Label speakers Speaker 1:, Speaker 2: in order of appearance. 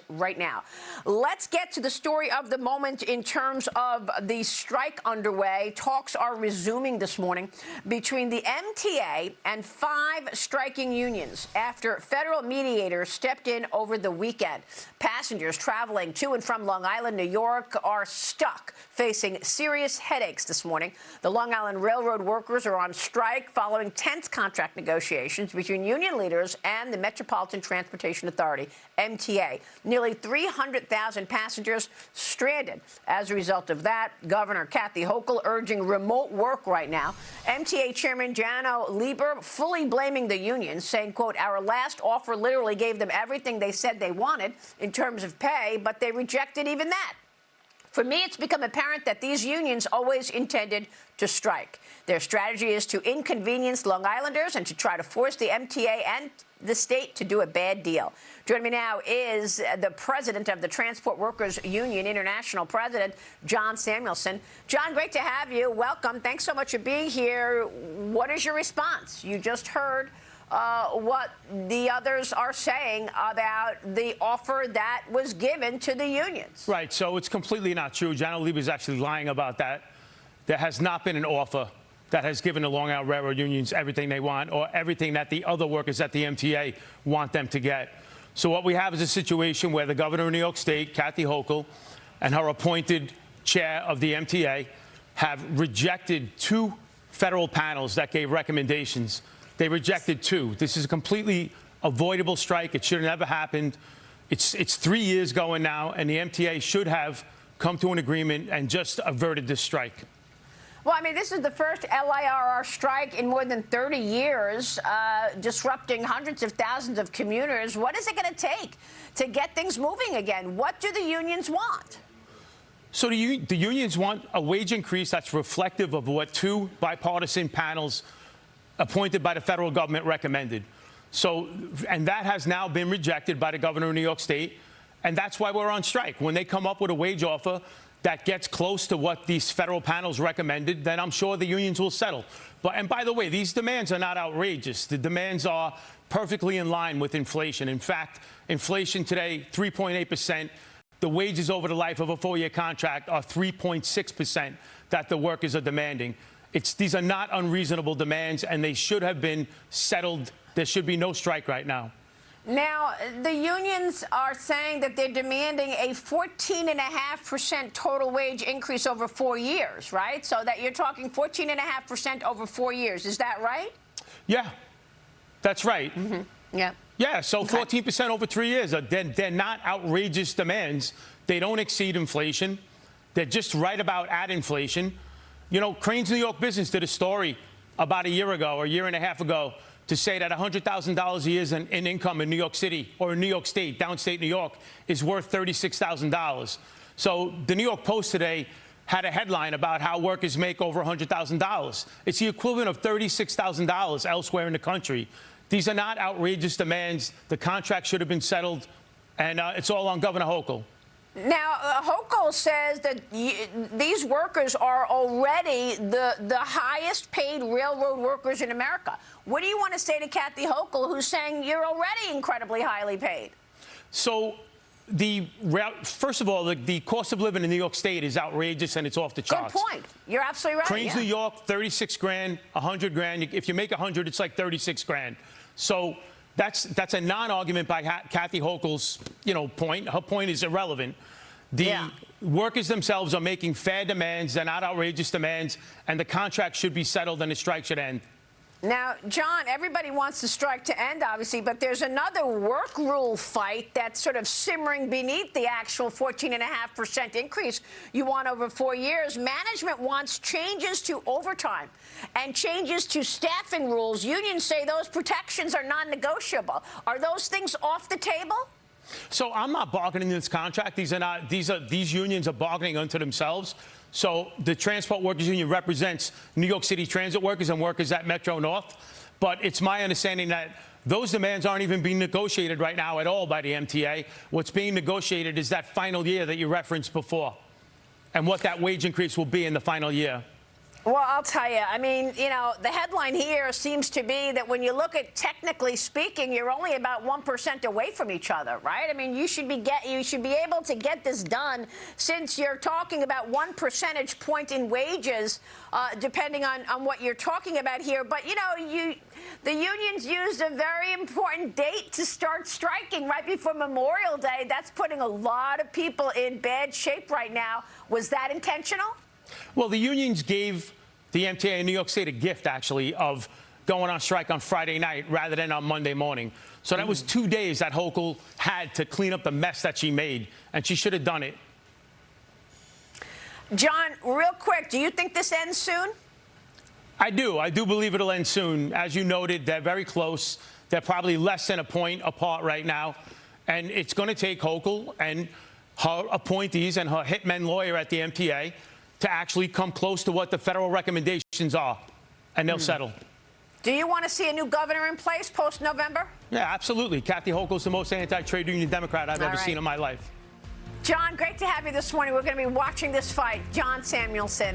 Speaker 1: right now. Let's get to the story of the moment in terms of the strike underway. Talks are resuming this morning between the MTA and 5 striking unions after federal mediators stepped in over the weekend. Passengers traveling to and from Long Island, New York are stuck, facing serious headaches this morning. The Long Island Railroad workers are on strike following tense contract negotiations between union leaders and the Metropolitan Transportation Authority, MTA. Nearly 300,000 passengers stranded as a result of that. Governor Kathy Hochul urging remote work right now. MTA Chairman Janno Lieber fully blaming the unions, saying, quote, "Our last offer literally gave them everything they said they wanted in terms of pay, but they rejected even that." For me, it's become apparent that these unions always intended to strike. Their strategy is to inconvenience Long Islanders and to try to force the MTA and the state to do a bad deal. Joining me now is the president of the Transport Workers Union, International President, John Samuelsen. John, great to have you. Welcome. Thanks so much for being here. What is your response? You just heard what the others are saying about the offer that was given to the unions.
Speaker 2: Right. So it's completely not true. Janno Lieber is actually lying about that. There has not been an offer that has given the Long Island Railroad unions everything they want or everything that the other workers at the MTA want them to get. So what we have is a situation where the governor of New York State, Kathy Hochul, and her appointed chair of the MTA have rejected 2 federal panels that gave recommendations. They rejected 2. This is a completely avoidable strike. It should have never happened. It's 3 years going now, and the MTA should have come to an agreement and just averted this strike.
Speaker 1: Well, I mean, this is the first LIRR strike in more than 30 years, disrupting hundreds of thousands of commuters. What is it going to take to get things moving again? What do the unions want?
Speaker 2: So the unions want a wage increase that's reflective of what 2 bipartisan panels appointed by the federal government recommended. So, and that has now been rejected by the governor of New York State, and that's why we're on strike. When they come up with a wage offer that gets close to what these federal panels recommended, then I'm sure the unions will settle. And by the way, these demands are not outrageous. The demands are perfectly in line with inflation. In fact, inflation today, 3.8%. The wages over the life of a 4-year contract are 3.6% that the workers are demanding. These are not unreasonable demands, and they should have been settled. There should be no strike right now.
Speaker 1: Now, the unions are saying that they're demanding a 14.5% total wage increase over 4 years, right? So that you're talking 14.5% over 4 years. Is that right?
Speaker 2: Yeah, that's right.
Speaker 1: Mm-hmm. Yeah.
Speaker 2: Yeah, so 14% over 3 years. They're not outrageous demands. They don't exceed inflation. They're just right about at inflation. You know, Crane's New York Business did a story about a year ago or a year and a half ago to say that $100,000 a year in income in New York City or in New York State, downstate New York, is worth $36,000. So the New York Post today had a headline about how workers make over $100,000. It's the equivalent of $36,000 elsewhere in the country. These are not outrageous demands. The contract should have been settled, and it's all on Governor Hochul.
Speaker 1: Now, Hochul says that these workers are already the highest paid railroad workers in America. What do you want to say to Kathy Hochul, who's saying you're already incredibly highly paid?
Speaker 2: So, first of all, the cost of living in New York State is outrageous, and it's off the charts.
Speaker 1: Good point. You're absolutely right.
Speaker 2: Crane's New York, 36 grand, 100 grand. If you make 100, it's like 36 grand. So that's a non-argument by Kathy Hochul's, point. Her point is irrelevant. The workers themselves are making fair demands. They're not outrageous demands, and the contract should be settled and the strike should end.
Speaker 1: Now, John, everybody wants the strike to end, obviously, but there's another work rule fight that's sort of simmering beneath the actual 14.5% increase you want over 4 years. Management wants changes to overtime and changes to staffing rules. Unions say those protections are non-negotiable. Are those things off the table?
Speaker 2: So I'm not bargaining this contract. These unions are bargaining unto themselves. So the Transport Workers Union represents New York City transit workers and workers at Metro North. But it's my understanding that those demands aren't even being negotiated right now at all by the MTA. What's being negotiated is that final year that you referenced before and what that wage increase will be in the final year.
Speaker 1: Well, I'll tell you, I mean, you know, the headline here seems to be that when you look at technically speaking, you're only about 1% away from each other, right? I mean, you should be able to get this done since you're talking about 1 percentage point in wages, depending on what you're talking about here. But, you know, the unions used a very important date to start striking right before Memorial Day. That's putting a lot of people in bad shape right now. Was that intentional?
Speaker 2: Well, the unions gave the MTA in New York State a gift, actually, of going on strike on Friday night rather than on Monday morning. So that was 2 days that Hochul had to clean up the mess that she made, and she should have done it.
Speaker 1: John, real quick, do you think this ends soon?
Speaker 2: I do. I do believe it'll end soon. As you noted, they're very close. They're probably less than a point apart right now. And it's going to take Hochul and her appointees and her hitman lawyer at the MTA to actually come close to what the federal recommendations are, and they'll settle.
Speaker 1: Do you want to see a new governor in place post-November?
Speaker 2: Yeah, absolutely. Kathy Hochul's the most anti-trade union Democrat I've ever seen in my life.
Speaker 1: John, great to have you this morning. We're going to be watching this fight. John Samuelsen.